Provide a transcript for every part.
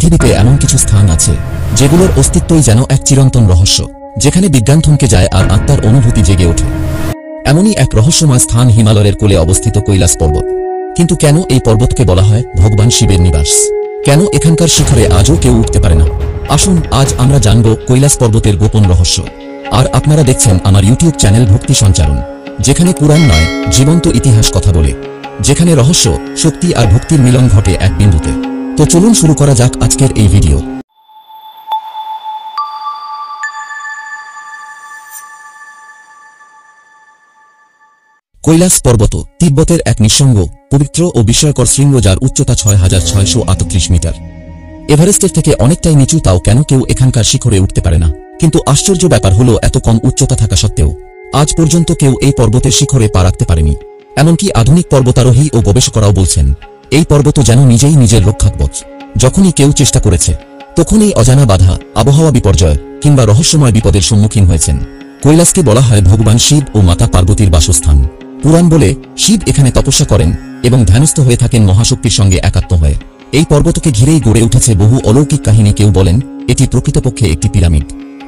পৃথিবীতে এমন কিছু স্থান আছে যেগুলোর অস্তিত্বই যেন এক চিরন্তন রহস্য, যেখানে বিজ্ঞান থমকে যায় আর আত্মার অনুভূতি জেগে ওঠে। এমনই এক রহস্যময় স্থান হিমালয়ের কোলে অবস্থিত কৈলাস পর্বত। কিন্তু কেন এই পর্বতকে বলা হয় ভগবান শিবের নিবাস? কেন এখানকার শিখরে আজও কেউ উঠতে পারে না? আসুন আজ আমরা জানব কৈলাস পর্বতের গোপন রহস্য। আর আপনারা দেখছেন আমার ইউটিউব চ্যানেল ভক্তি সঞ্চারণ, যেখানে পুরাণ নয়, জীবন্ত ইতিহাস কথা বলে, যেখানে রহস্য, শক্তি আর ভক্তির মিলন ঘটে এক বিন্দুতে। তো চলুন শুরু করা যাক আজকের এই ভিডিও। কৈলাস পর্বত তিব্বতের এক নিঃসঙ্গ, পবিত্র ও বিস্ময়কর শৃঙ্গ, যার উচ্চতা ৬,৬৩৮ মিটার। এভারেস্টের থেকে অনেকটাই নিচু, তাও কেন কেউ এখানকার শিখরে উঠতে পারে না? কিন্তু আশ্চর্য ব্যাপার হলো, এত কম উচ্চতা থাকা সত্ত্বেও আজ পর্যন্ত কেউ এই পর্বতের শিখরে পা রাখতে পারেনি। এমনকি আধুনিক পর্বতারোহী ও গবেষকরাও বলছেন, এই পর্বত যেন নিজেই নিজের রক্ষাকবচ। যখনই কেউ চেষ্টা করেছে, তখনই অজানা বাধা, আবহাওয়া বিপর্যয় কিংবা রহস্যময় বিপদের সম্মুখীন হয়েছেন। কৈলাসকে বলা হয় ভগবান শিব ও মাতা পার্বতীর বাসস্থান। পুরাণ বলে, শিব এখানে তপস্যা করেন এবং ধ্যানস্থ হয়ে থাকেন মহাশক্তির সঙ্গে একাত্ম হয়ে। এই পর্বতকে ঘিরেই গড়ে উঠেছে বহু অলৌকিক কাহিনী। কেউ বলেন এটি প্রকৃতপক্ষে একটি পিরামিড,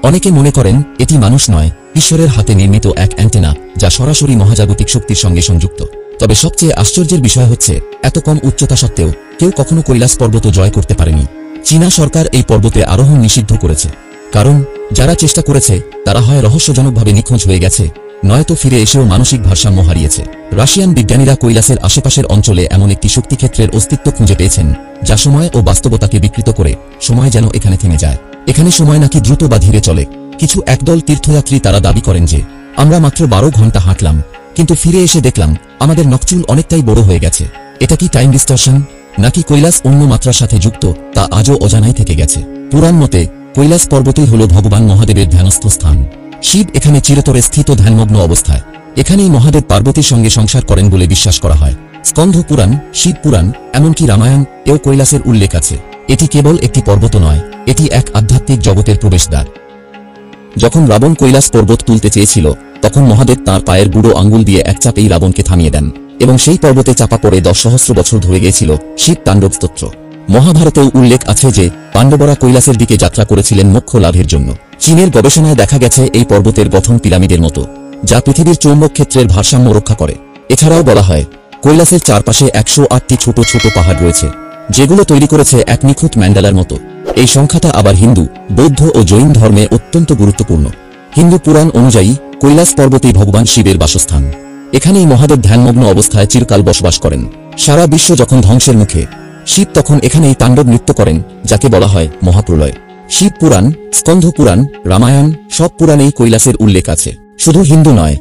অনেকে মনে করেন এটি মানুষ নয়, ঈশ্বরের হাতে নির্মিত এক অ্যান্টেনা, যা সরাসরি মহাজাগতিক শক্তির সঙ্গে সংযুক্ত। তবে সবচেয়ে আশ্চর্যের বিষয় হচ্ছে, এত কম উচ্চতা সত্ত্বেও কেউ কখনো কৈলাস পর্বত জয় করতে পারেনি। চীনা সরকার এই পর্বতে আরোহণ নিষিদ্ধ করেছে, কারণ যারা চেষ্টা করেছে তারা হয় রহস্যজনকভাবে নিখোঁজ হয়ে গেছে, নয়তো ফিরে এসেও মানসিক ভারসাম্য হারিয়েছে। রাশিয়ান বিজ্ঞানীরা কৈলাসের আশেপাশের অঞ্চলে এমন একটি শক্তিক্ষেত্রের অস্তিত্ব খুঁজে পেয়েছেন, যা সময় ও বাস্তবতাকে বিকৃত করে। সময় যেন এখানে থেমে যায়। এখানে সময় নাকি দ্রুত বা ধীরে চলে। কিছু একদল তীর্থযাত্রী তারা দাবি করেন যে, আমরা মাত্র 12 ঘন্টা হাঁটলাম, কিন্তু ফিরে এসে দেখলাম আমাদের নখচুল অনেকটাই বড় হয়ে গেছে। এটা কি টাইম ডিস্টরশন, নাকি কৈলাস অন্য মাত্রার সাথে যুক্ত, তা আজও অজানাই থেকে গেছে। পুরাণ মতে কৈলাস পর্বতই হল ভগবান মহাদেবের ধ্যানস্থ স্থান। শিব এখানে চিরতরে স্থিত ধ্যানমগ্ন অবস্থায়। এখানেই মহাদেব পার্বতীর সঙ্গে সংসার করেন বলে বিশ্বাস করা হয়। স্কন্ধ পুরাণ, শিব পুরাণ, এমনকি রামায়ণ এও কৈলাসের উল্লেখ আছে। এটি কেবল একটি পর্বত নয়, এটি এক আধ্যাত্মিক জগতের প্রবেশদ্বার। যখন রাবণ কৈলাস পর্বত তুলতে চেয়েছিল, তখন মহাদেব তাঁর পায়ের বুড়ো আঙ্গুল দিয়ে এক চাপেই রাবণকে থামিয়ে দেন, এবং সেই পর্বতে চাপা পড়ে 10 সহস্র বছর ধরে গিয়েছিল শিব তাণ্ডব স্তোত্র। মহাভারতেও উল্লেখ আছে যে পাণ্ডবরা কৈলাসের দিকে যাত্রা করেছিলেন মোক্ষ লাভের জন্য। চীনের গবেষণায় দেখা গেছে এই পর্বতের গঠন পিরামিডের মতো, যা পৃথিবীর চৌম্বক ক্ষেত্রের ভারসাম্য রক্ষা করে। এছাড়াও বলা হয় কৈলাসের চারপাশে 108টি ছোট ছোট পাহাড় রয়েছে, যেগুলো তৈরি করেছে এক নিখুঁত ম্যান্ডালার মতো। এই সংখ্যাটা আবার হিন্দু, বৌদ্ধ ও জৈন ধর্মে অত্যন্ত গুরুত্বপূর্ণ। হিন্দু পুরাণ অনুযায়ী কৈলাস পর্বতই ভগবান শিবের বাসস্থান। এখানেই মহাদেব ধ্যানমগ্ন অবস্থায় চিরকাল বসবাস করেন। সারা বিশ্ব যখন ধ্বংসের মুখে, শিব তখন এখানেই তাণ্ডব নৃত্য করেন, যাকে বলা হয় মহাপ্রলয়। শিব পুরাণ, স্কন্ধ পুরাণ, রামায়ণ সব পুরাণেই কৈলাসের উল্লেখ আছে। শুধু হিন্দু নয়,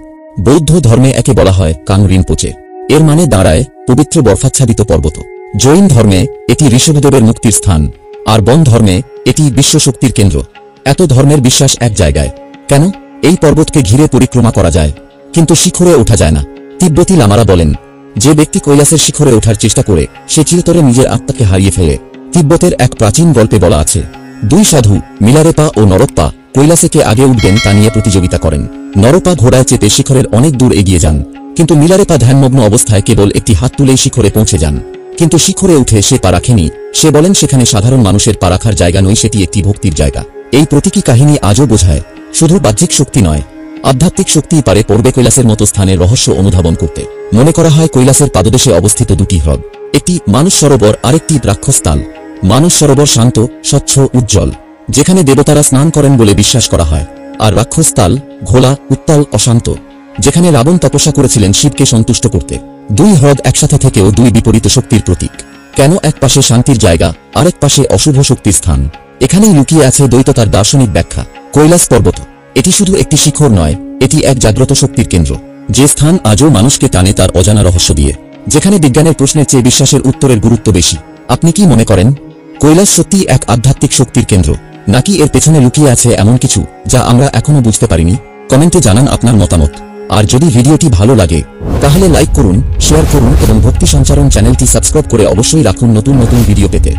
বৌদ্ধ ধর্মে একে বলা হয় কাং রিনপোচে। এর মানে দাঁড়ায় পবিত্র বরফাচ্ছাদিত পর্বত। জৈন ধর্মে এটি ঋষভদেবের মুক্তির স্থান, আর বন ধর্মে এটি বিশ্বশক্তির কেন্দ্র। এত ধর্মের বিশ্বাস এক জায়গায়, কেন? এই পর্বতকে ঘিরে পরিক্রমা করা যায়, কিন্তু শিখরে ওঠা যায় না। তিব্বতী লামারা বলেন, যে ব্যক্তি কৈলাসের শিখরে ওঠার চেষ্টা করে, সে চিরতরে নিজের আত্মাকে হারিয়ে ফেলে। তিব্বতের এক প্রাচীন গল্পে বলা আছে, 2 সাধু মিলারেপা ও নরপ্পা কৈলাসে কে আগে উঠবেন তা নিয়ে প্রতিযোগিতা করেন। নরপা ঘোড়ায় চেপে শিখরের অনেক দূর এগিয়ে যান, কিন্তু মিলারেপা ধ্যানমগ্ন অবস্থায় কেবল একটি হাত তুলেই শিখরে পৌঁছে যান। কিন্তু শিখরে উঠে সে পা রাখেনি। সে বলেন সেখানে সাধারণ মানুষের পা রাখার জায়গা নয়, সেটি একটি ভক্তির জায়গা। এই প্রতীকী কাহিনী আজও বোঝায়, শুধু বাহ্যিক শক্তি নয়, আধ্যাত্মিক শক্তিই পারে পূর্বে কৈলাসের মতো স্থানের রহস্য অনুধাবন করতে। মনে করা হয় কৈলাসের পাদদেশে অবস্থিত 2টি হ্রদ, একটি মানস সরোবর, আরেকটি রাক্ষস তাল। মানস সরোবর শান্ত, স্বচ্ছ, উজ্জ্বল, যেখানে দেবতারা স্নান করেন বলে বিশ্বাস করা হয়। আর রাক্ষস তাল ঘোলা, উত্তাল, অশান্ত, যেখানে রাবণ তপস্যা করেছিলেন শিবকে সন্তুষ্ট করতে। 2 হ্রদ একসাথে থেকেও 2 বিপরীত শক্তির প্রতীক। কেন এক পাশে শান্তির জায়গা, আরেক পাশে অশুভ শক্তির স্থান? এখানেই লুকিয়ে আছে দ্বৈততার দার্শনিক ব্যাখ্যা। কৈলাস পর্বত এটি শুধু একটি শিখর নয়, এটি এক জাগ্রত শক্তির কেন্দ্র, যে স্থান আজও মানুষকে টানে তার অজানা রহস্য দিয়ে। যেখানে বিজ্ঞানের প্রশ্নের চেয়ে বিশ্বাসের উত্তরের গুরুত্ব বেশি। আপনি কি মনে করেন, কৈলাস সত্যি এক আধ্যাত্মিক শক্তির কেন্দ্র, নাকি এর পেছনে লুকিয়ে আছে এমন কিছু যা আমরা এখনো বুঝতে পারিনি? কমেন্টে জানান আপনার মতামত। আর যদি ভিডিওটি ভালো লাগে, তাহলে লাইক করুন, শেয়ার করুন এবং ভক্তি সঞ্চারণ চ্যানেলটি সাবস্ক্রাইব করে অবশ্যই রাখুন নতুন নতুন ভিডিও পেতে।